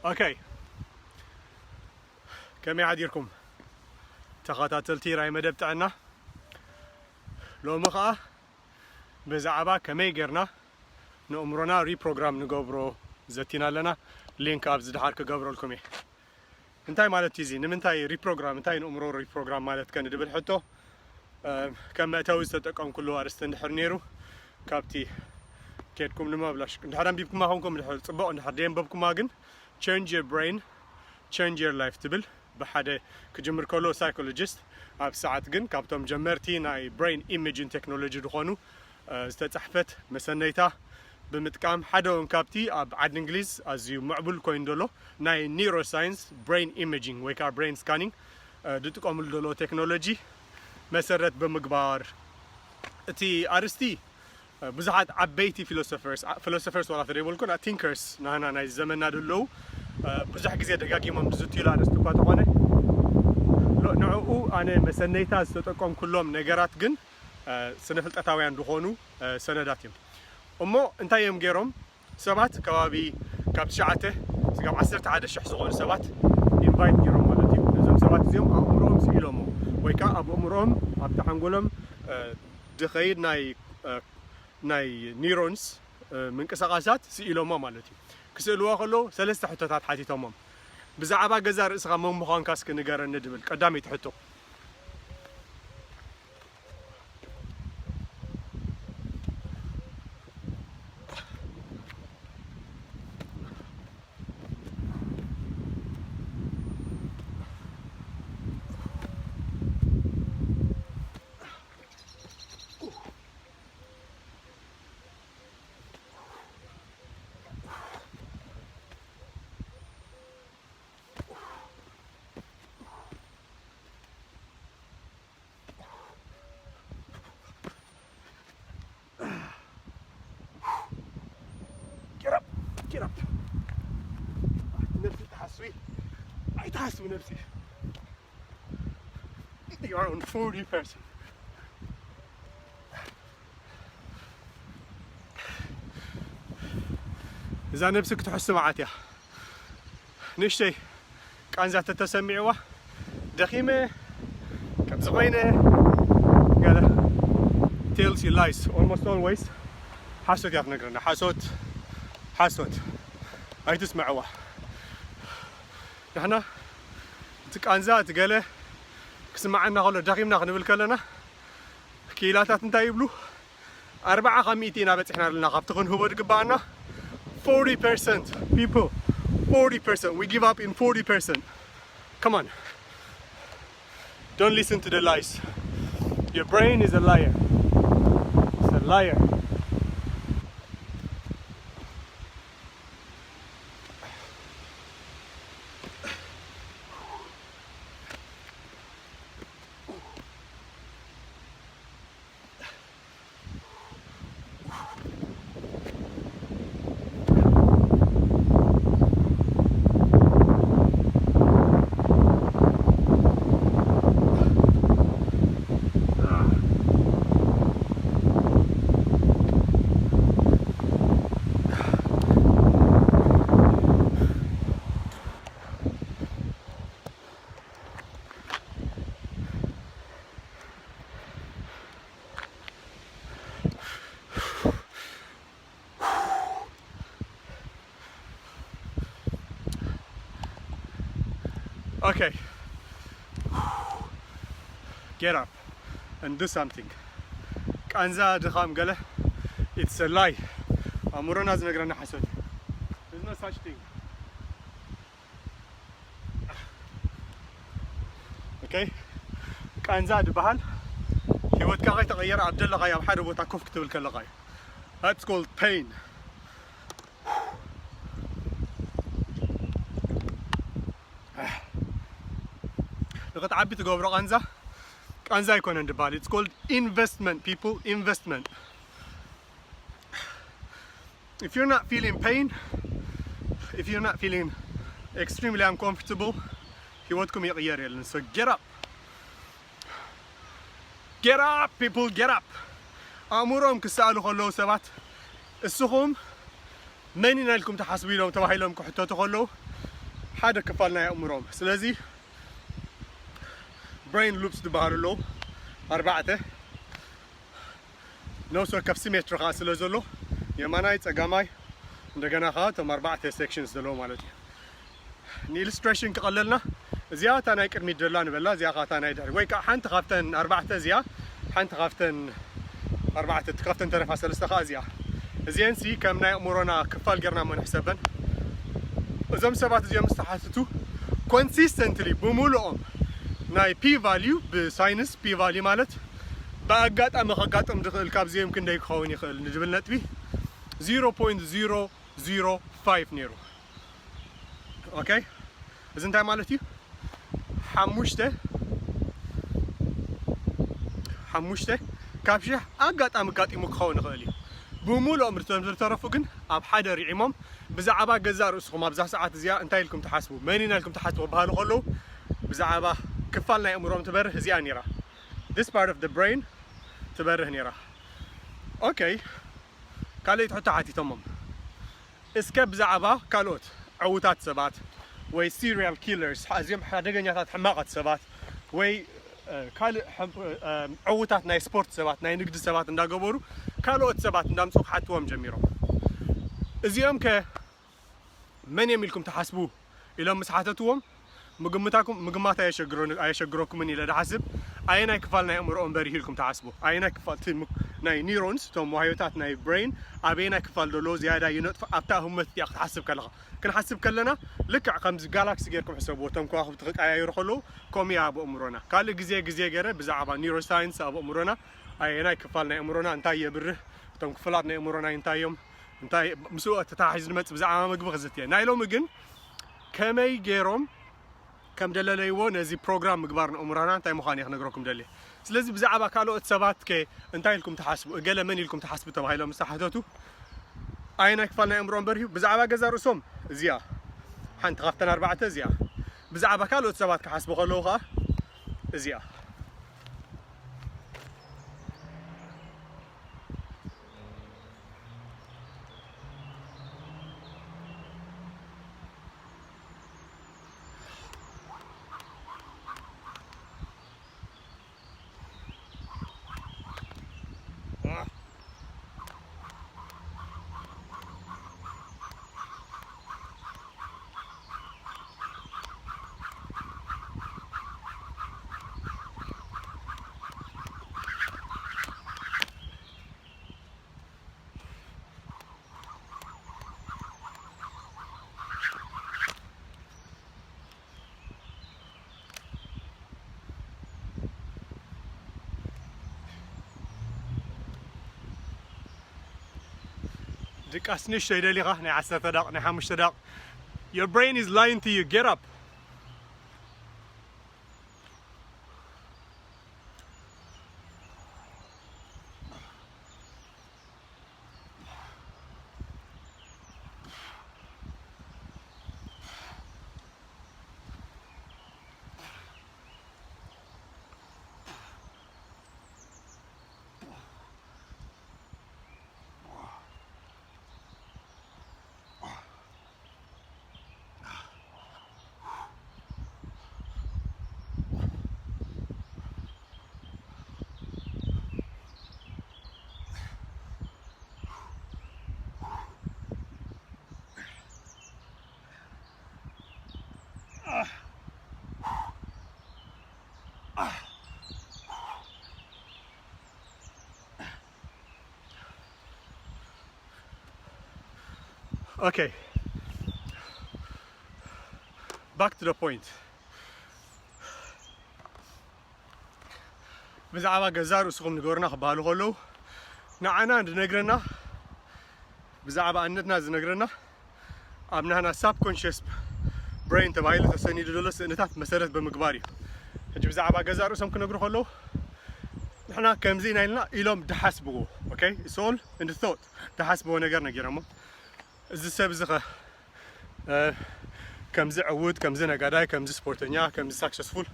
اوكي كمي عاديركم تخاتاتلتي راي مدب تاعنا لو مخا بزعبا كمي غيرنا نأمرنا ريبروغرام نغبرو زتينا لنا لينك اب زدحار كغبرو لكم انتاي مالتي زي نمنتاي ريبروغرام انتاي نأمرو ريبروغرام مالت كان دبل حتو كما توز تتقم كله ارست ندحر نيرو كابتي كيتكم لما بلاش ندحرم بيبكم ما هونكم ندحر صبق ندحر ديم ببكم ماغن change your brain change your life تبل بحدا كجمر كله psychologist اب ساعات جن كابتم جمرتي ناي brain imaging technology دخونو استتصحفت مسنيتا بمتقام حدا كابتي اب عاد انجليز ازيو معبل كوين دولو ناي neuroscience brain imaging ويكا brain scanning دتقوم دولو تكنولوجي مسرت بمقبار تي ارستي بزحات عبيتي philosophers ولا فريبلكم thinkers نحن ناي زمننا دلو بزح غزي دغاغيمم بزتيلا رستو كاتونه لو نعو انا مسنيتا استطقم كلهم نغرات جن سنفلطتاويان دخونو سنداتيم امو انتايم غيروم سبات كبابي كاب شعته سقام 10 عاد شح زغون سبات انفايت غيروم مالتي نزم سبات زيوم امروم سيلومو ويكا ابو امروم اب تحنقولم دخيد ناي نيرونز منقسقاسات سيلومو مالتي كسلوا خلو ثلاثه حتتات حاتيتهم بزعبا غزا راسغا ممخان كاسك نغر ندبل قدامي تحطو Get up. نفسي تحسوي. I تحسو نفسي. You are on 40%. إذا نفسك تحس معاتيا. نشتي كأنزة تتسمعوا دخيمة كبزغينة قال tells you lies almost always حاسوت يا نقرنا حاسوت أي تسمعوا نحنا تكانزات قاله كسمعنا غلو دقيمنا خنبل كلنا كيلاتات انتا يبلو 400 بتحنا لنا قبتكن هو دقبانا 40% people 40% we give up in 40%. Come on, don't listen to the lies. Your brain is a liar. It's a liar. Okay, get up and do something. Kanza دخام قاله it's a lie. أمورنا زنقرنا حسود. There's no such thing. Okay, كانزا دبهال. هي وتكاغي تغير عبد الله غاية وحد وتكوف كتب الكل غاية. That's called pain. لقد عبيت قبر قنزة يكون عند بالي. It's called investment, people. Investment. If you're not feeling pain, if you're not feeling extremely uncomfortable, حيوتكم يغير يلن. So get up. Get up, people. Get up. أمورهم كسألوا خلوا سبات السخم منين لكم تحسبي لهم تواهي لهم كحتوا تخلوا حدا كفالنا أمورهم سلازي brain loops دبارو له 4 نوصل كف سيمتر خاص لزلو يماناي تقاماي عندنا خاتم 4 sections دلو مالتي illustration كقللنا زيادة أنا يكرمي دلان بلا زيادة خاتنا يدري ويك حنت خافتن 4 زيادة حنت خافتن 4 تخافتن ترفع 3 خازية زين سي كم أمورنا كفال قرنا من حسابن زم سبات زي مستحاتتو consistently بمولهم ناي p value بساينس p value مالت بأقات أما خقات أم دخل الكابزي يمكن دايك خوني خل نجبل نتبي 0.005 نيرو أوكي إذا أنت مالتي حموشته كابشه أقات أم قات يمك خوني خلي بمولو أمر ترفقن أب حدا رعيمهم بزعبا جزار أسخم أبزح ساعات زيا أنتي لكم تحاسبوا مانينا لكم تحاسبوا بهالو خلو بزعبا كفالنا أمورهم تبره زيا نيرا this part of the brain تبره نيرا أوكي كالي تحط عاتي تمام اسكب زعبا كالوت عوتات سبات وي serial killers حازيم حدقنيات حماقة سبات وي كالي عوتات ناي سبورت سبات ناي نقد سبات ندا قبورو كالوت سبات ندام سوق حتوهم جميرهم ازيام ك من يميلكم تحاسبوه إلى مساحتهم مقماتا يشجروكم مني لا حسب أينا كفالنا أمورهم بريهلكم تحاسبوا أينا كفال ناي نيرونز توم وهيوتات ناي برين أبينا كفال دولو زيادة ينط أبتاهم مثيق تحسب كلها كن حسب كلنا لك خمس جالاكسي غيركم حسبوا توم كواخد تخك أي يروحوا كومي أبو أمورنا قال جزية جرى بزعبا نيرو ساينس أبو أمورنا أينا كفالنا أمورنا أنتي يبره توم كفلاتنا أمورنا أنتيهم أنتي مسوء تتعجز نمت بزعما مقبغ زتيا نايلو مجن كمي جيروم كم دلالي ونزي برنامج مقبارن أمورنا أنتي مخاني نقولكم دللي سلزي بزعبا كالو اتسابات كي أنتي لكم تحاسبوا قال مني لكم تحاسبوا تبع هاي مساحتاتو أين كفالنا أمورهم بريو بزعبا جزار سوم زيا حنت غفتنا 4 زيا بزعبا كالو اتسابات كحاسبوا خلوها زيا ديك أسنش شيء اللي غاه نعسر تدق نحمش تدق. Your brain is lying to you. Get up. Okay. Back to the point. بزعبا جزار وسقم نقولنا خبالو خلو نعنا نقرنا بزعبا أنتنا زنقرنا أبنا هنا subconscious brain تبعيله تسني دولس نتات مسيرة بمقباري هجي بزعبا جزار وسقم نقول خلو نحنا كمزين عيلنا إلهم تحسبوا okay it's all in the thought تحسبوا نقرنا جرامو إذا سبزخة كم زي عود كم زي نقداي كم زي سبورتنيا كم زي successful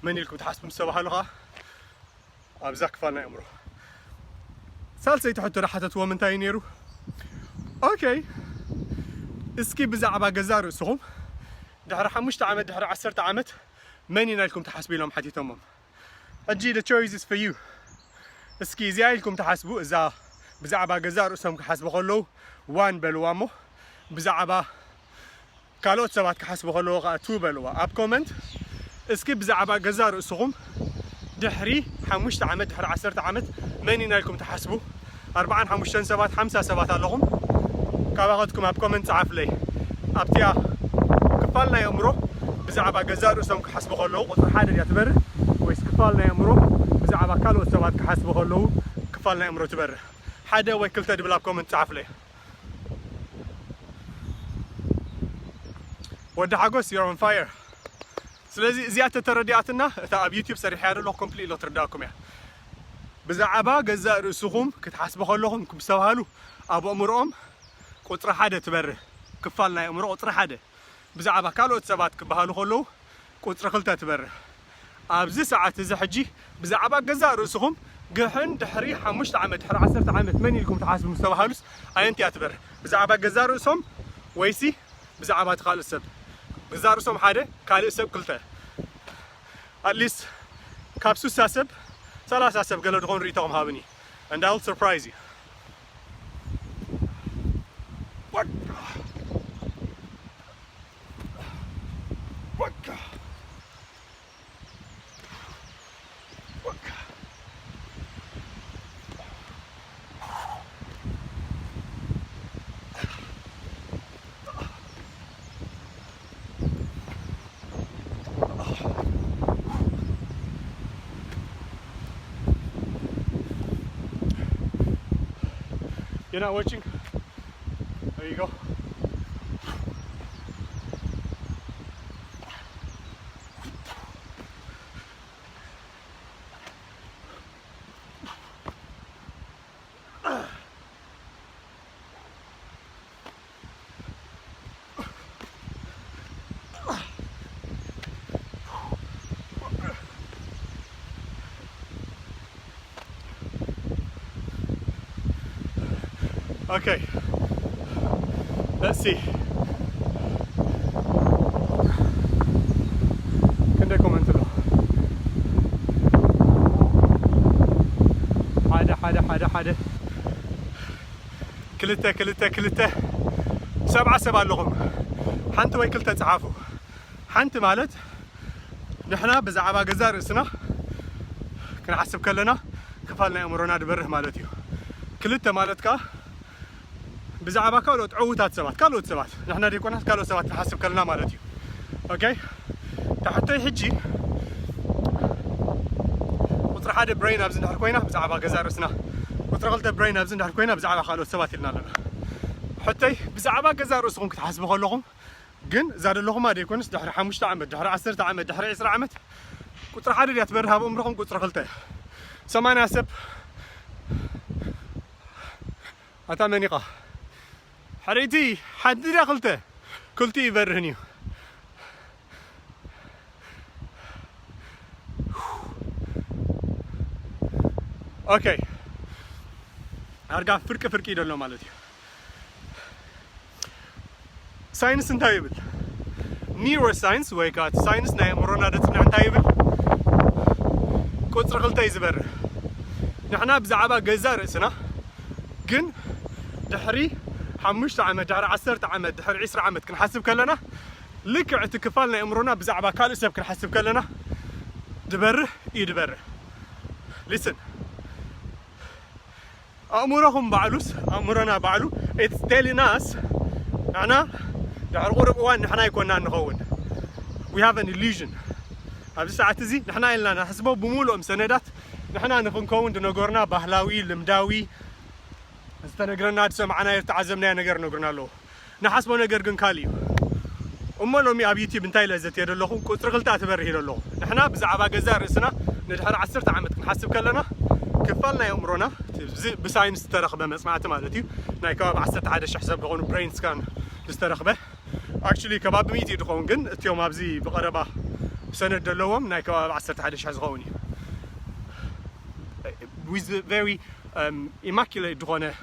من يلكم تحسبوا مسوا حلوها أبزاك فانا أمره سالسي تحطوا راحة تومن تاينيرو أوكي اسكي بزعبا جزارو سهم دحر 5 عامت دحر 10 عامت من لكم تحسبوا لهم حديثهم أجي the choice is for you اسكي زي لكم تحسبوا إذا بزعبا جزار رؤسهم كحسبوا خلوا 1 بلوامو بزعبا كالوت سبات كحسبوا خلوا 2 بلوا أب كومنت اسكي بزعبا جزار رؤسهم دحري 5 عامت دحر 10 عامت من لكم تحسبوا 4 5 7 5 7 لهم كابغتكم أب كومنت عارف لي أبتيا كفالنا يأمرو بزعبا جزار رؤسهم كحسبوا خلوا قطر حادر يعتبر ويس كفالنا يأمرو بزعبا كالوت سبات كحسبوا خلوا كفالنا يأمرو تبر حدا وكلتا دبلا كومنت تعرف لي ود حقوس you're on fire سلازي زيادة تردياتنا تا اب يوتيوب سريح يارو لو كومبليت لو ترداكم يا بزعبا جزاء رؤسهم كتحسبوا خلوهم كبسوهالو ابو امرهم قطر حدا تبر كفالنا امرو قطر حدا بزعبا كالوت سبات كبهالو خلو قطر خلتا تبر ابزي ساعات زي حجي بزعبا جزاء رؤسهم قحن دحري 5 عامت دحر 10 عامت من لكم تحاسبوا مستوى هالوس اينتي اتبر بزعبا جزاء رؤسهم ويسي بزعبا تخال السب جزاء رؤسهم حدا كالي السب كلتا اتليست كابسو ساسب 3 سب قالوا دخون ريتهم هابني and I'll surprise you what You're not watching? There you go. Okay, let's see. كندا كومنتلو حدا كلتا 7 لغم حنت وي كلتا تعافوا حنت مالت نحنا بزعبا جزار رأسنا كنحسب كلنا كفالنا امرنا دبره مالتيو كلتا مالتكا بزعبا كالوت عوتات سبات كالوت سبات نحنا ديكونات كالوت سبات نحسب كلنا مالتيو اوكي تحتي حجي قطر حدا برين ابز ندحر كوينا بزعبا جزار رأسنا قطر غلطة برين ابز ندحر كوينا بزعبا كالوت سبات لنا لنا حتى بزعبا جزار رأسهم كتحسبوا خلوهم جن زاد لهم ما ديكونس دحر 5 عامت دحر 10 عامت دحر 20 عامت قطر حدا يتبرها بأمرهم قطر غلطة 8 سب أتمنيقة حريتي حد يا قلته كلتي يبرهني اوكي ارجع فرق يدلو مالتي ساينس انتايبل نيورو ساينس ويكات ساينس ناي مرونا دتنا انتايبل قطر قلته يزبر نحنا بزعبا جزار رأسنا جن دحري 5 عامت دحر 10 عامت دحر 20 عامت كنحسب كلنا لك اعتكفالنا امرنا بزعبا كال سب كنحسب كلنا دبر يدبر listen امورهم بعلوس امرنا بعلو it's telling us انا دحر قرب وان نحنا يكوننا نخون we have an illusion ابز ساعات زي نحنا لنا نحسبوا بمولو مسندات نحنا نكون دنغورنا بهلاوي لمداوي استنقرنا سمعنا يتعزمنا نقر نقرنا له نحسبوا نقر جن كاليو أمّا مي أبيتي بنتاي لزت يد اللهم كتر غلطة تبرر يد اللهم نحنا بزعبا جزار رأسنا ندحر 10 عامت نحسب كلنا كفالنا يأمرنا بساينس ترخبه مسمعت مالتي ناي كباب 10 عاد حسب بقون برين سكان تسترخبه actually كباب 100 يدخون جن اليوم أبزي بقربة سند اللهم ناي كباب 10 عاد حزغوني with very immaculate دخونه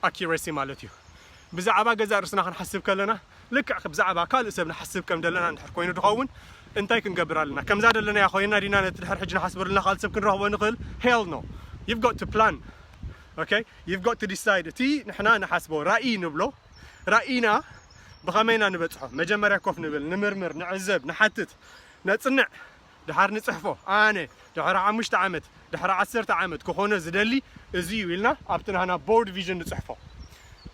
accuracy مالتيو بزعبا جزار رأسنا خنحسب كلنا لك بزعبا كل سبنا حسب كم دلنا نحر كوينو دخون انتي كنقبر لنا كم زاد لنا يا خوينا دينا نتحر حجنا حسب لنا خالد سب كنروح ونقل hell no you've got to plan okay you've got to decide تي نحنا نحسبه رأي نبلو رأينا بخمينا نبصحه مجمريا كوف نبل نمرمر نعزب نحتت نصنع دحر نصحفو انا دحر 5 عامت دحر 10 عامت كخونه زدلي ازي ويلنا ابتنا هنا بورد فيجن نصحفو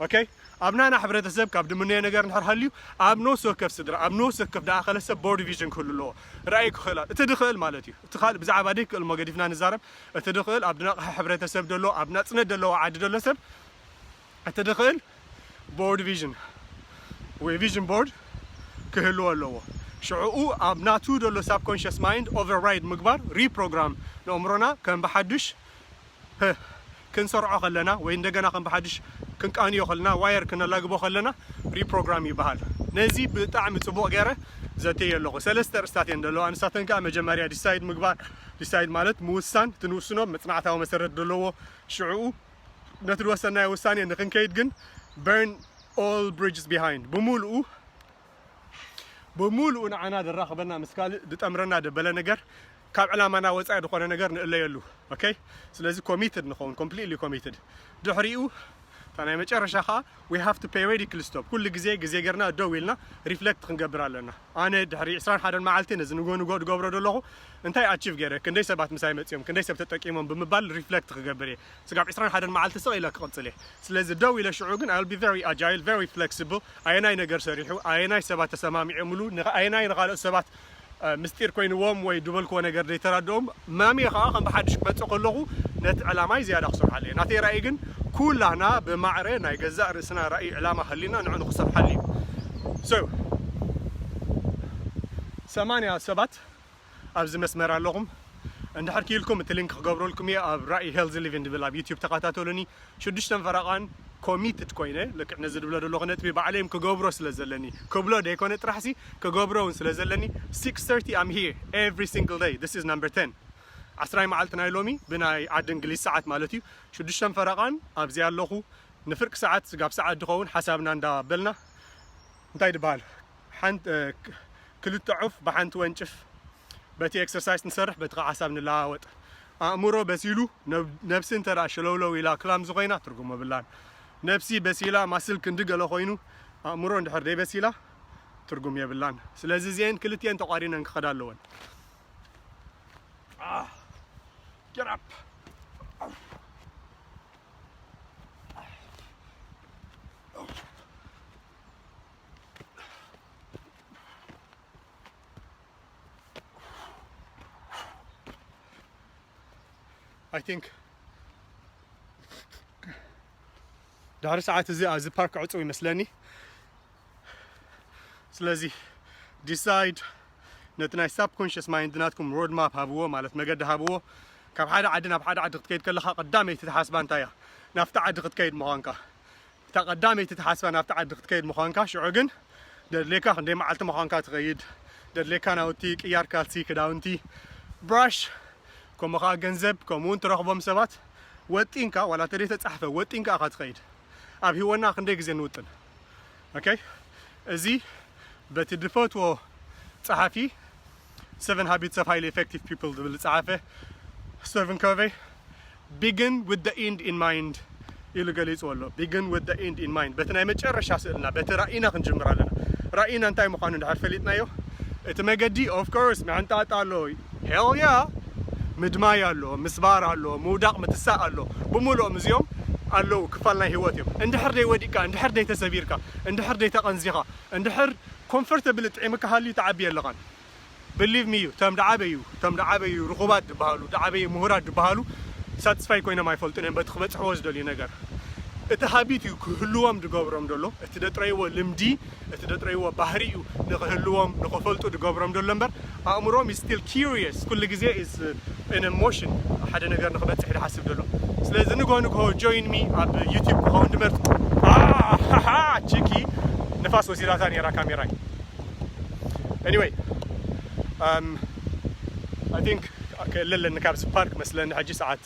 اوكي ابنانا حبرتسب كاب دمنيه نجر نحر هاليو ابنو سوكف صدر ابنو سوكف داخل سب بورد فيجن كله رايك خلال تدخل مالتي تخال بزعبا ديك المقدفنا نزارب تدخل ابنا حبرتسب دلو ابنا صند دلو عاد دلو سب تدخل بورد فيجن وفيجن بورد كهلو اللو شعو ابناتو دلو سبكونشس مايند اوفررايد مقبر ريبروجرام نعمرنا كان بحدش كنسرعو خلنا وين دغنا كان بحدش كنقانيو خلنا واير كنا لاغبو خلنا ريبروجرام يبحال نزي بطعم صبو غيره زتي يلو ثلاثه رستاتين دلو انساتن كا مجمريا ديسايد مقبر ديسايد مالت موسان تنوسنو مصنعتاو مسرت دلو شعو نتروسنا وساني نكنكيد جن burn all bridges behind بمولو نعنا دراخبنا مسكال دتامرنا دبل نجر كاب علامنا وصاي دخونه نجر نليلو اوكي سلازي كوميتد نخون completely committed دحريو تانا مጨረሻخا we have to pay radical stop كل غزي غيرنا دويلنا ريفلكت كنغبر لنا انا دحري 21 معلتين زنغو دغبر دلو انتي اتشيف غير كندي سبات مساي مصيوم كندي سب تطقيمون بمبال ريفلكت كغبري سغاب 21 معلت سويلا كقصلي سلازي دويله شعو غن I'll be very agile very flexible ايناي نجر سريحو ايناي سبات تسمامي عملو ايناي نقال سبات مستير كوينوم وي دبل كو نجر دي ترادوم مامي خا كان بحدش كمص كلغو نت علاماي زياده خسر عليه ناتي راي غن كلنا بمعرة ناي جزاء رسنا رأي علامة خلينا نعنو خسر حلي so 8 7 أبز مسمر لهم عند حركي لكم اللينك قبروا لكم يا رأي هيلز ليفين دبل يوتيوب تقاطعتولني شدشتن فرقان كوميتد كوينه لك نزل بلاد اللغنات بيبقى عليهم كجبرو سلازلني كبلو ده كونت رحسي كجبرو سلازلني 6:30 I'm here every single day this is number 10 عسراي معلتنا يلومي بناي عاد انجليز ساعات مالتي شدشتن فرقان ابزي اللهو نفرق ساعات سقاب ساعات دخون حسابنا ندا بلنا انتي دبال حنت كل تعف بحنت وينشف بتي اكسرسايز نسرح بتقع حسابنا لاوت امورو بسيلو نفسن ترى شلولو الى كلام زغينا ترجمه بالله نفسي بسيلا ما سلك ندقله خوينو امورو ندحر دي بسيلا ترجم يا بالله سلازي زين كلتين تقارينا نخدالون Get up. I think دار ساعات زي بارك عطوي مسلاني سلازي decide نتناي subconscious mind ناتكم road map هابوه مالت مقد هابوه كاب حدا عدنا بحدا عد قد كيد كلها قدامي تتحاسبان تايا نافتا عد قد كيد مخانكا تا قدامي تتحاسبان نافتا عد قد كيد مخانكا شعقن دليكا خندي معلت مخانكا تغيد دليكا ناوتي قيار كالسي كداونتي براش كم خا جنزب كمون ترخبهم سبات وطينكا ولا تري تصحفه وطينكا خا تخيد اب هيونا خندي غزي نوطن اوكي ازي بتدفوتو صحفي 7 habits of highly effective people دبل صحفه Stephen Covey begin with the end in mind يلقى والله begin with the end in mind بتنا مጨረሻ ስእልና በተ ራእይና ክንጀምር ኣለና ራእይና እንታይ ምዃኑ እንዳሕር ፈሊጥናዮ እቲ መገዲ of course ማንጣጣ ኣሎ hell yeah ምድማይ ኣሎ ምስባር ኣሎ ምውዳቕ ምትሳእ ኣሎ ብሙሉኦም እዚኦም ኣለዉ ክፋል ናይ ህይወት እዮም እንድሕር ደይ ወዲቕካ እንድሕር ደይ ተሰቢርካ እንድሕር ደይ ተቐንዚኻ እንድሕር comfortable ጥዒምካ ሃልዩ ተዓብየ ኣለኻን believe me تم دعابيو رقبات دبهالو دعابيو مهرات دبهالو satisfy كوينا ما يفلتون بتخبط حوز دولي نجار اتهابيتي كهلوام دقابرام دولو اتدتريوا لمدي اتدتريوا بحريو نخهلوام نخفلتو دقابرام دول لمبر أمورهم is still curious كل جزء is an emotion حدا نجار نخبط سحر حسب دولو سلازم نقول join me على يوتيوب كهون دمرت تشيكي نفاس وسيلة ثانية را كاميراي anyway I think لله نكابس بارك مثلا حاجة ساعات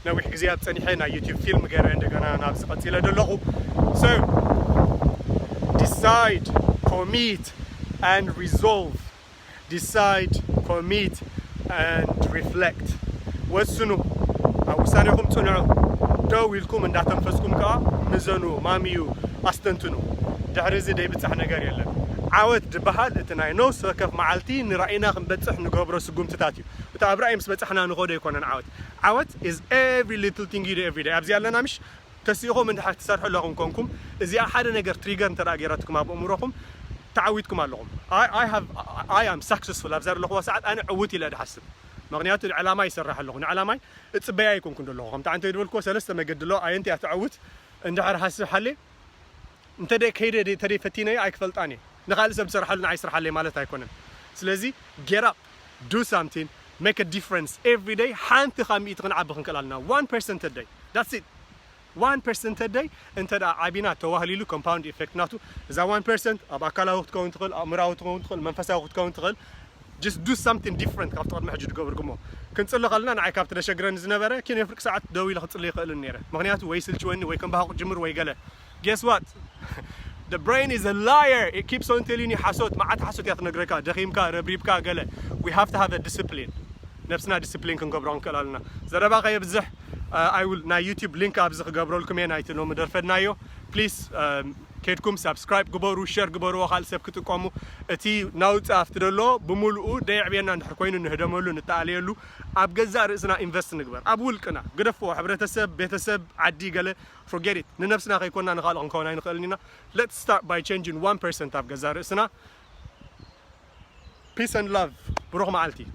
نوح جزيات صنيحين على يوتيوب فيلم غير عندنا نابس قتيلة دلقو so decide commit and resolve. Decide, commit and reflect. وسنو وسانكم تصنعوا داويلكم ان داتنفسكم كا مزنو ماميو استنتنو دحرزي داي بصح نغير يلن عاوت دبحال اتناي نو سكف معالتي نراينا كنبصح نغبرو سغمتاتيو بتا ابراهيم سبصحنا نخودو يكونن عاوت is every little thing you do every day ابزي يالنا مش تسيخم انت حتسرحوا لكم كونكم ازي حدا نغير تريجر تراغيراتكم اب اموركم تعويدكم عليهم I am successful ابزر لخوا ساعات انا عوتي لا دحسب مغنيات العلامه يسرح لهم علامه اتصبيا يكون كن لهم تاع انت يدولكو سلسته ما قدلو اي انت تعوت اندحر حسب حلي انت ديك هيدي تري فتيني اي كفلطاني نخال سب سرح لنا يسرح لي مالت ايكونن سلازي get up do something make a difference every day حانت خميت غنعبخن كلالنا 1% a day that's it 1% a day انت دا عبينا توهليلو compound effect ناتو اذا 1% ابا كلاو تكون تقل امراو تكون تقل منفساو تكون تقل just do something different كافت قد محجود قبركمو كنصلي خلنا نعي كافت دشغرن زنبره كين يفرق ساعات دوي لخصلي يخل نيره مغنياتو وي سلچوني وي كان باخو جمر وي قاله guess what the brain is a liar it keeps on telling you حسوت ما عاد حسوت يتنغركا دخيمكا ربريبكا قاله we have to have a discipline نفسنا discipline كنقبرون كلالنا زربا غير بزح I will na YouTube link ابزخ قبروا لكم ينايت نو مدرفدنايو please كيدكم سبسكرايب قبروا شير قبروا خال سب كتقوموا اتي ناوت افتدلو بملؤ ديع بينا ندحر كوينو نهدملو نتعاليلو اب غزا راسنا انفست نغبر اب ولقنا غدفو حبرتسب بيتسب عدي قال forget it نفسنا كيكوننا نخالق نكون نخلنينا let's start by changing 1% اب غزا راسنا peace and love بروح معالتي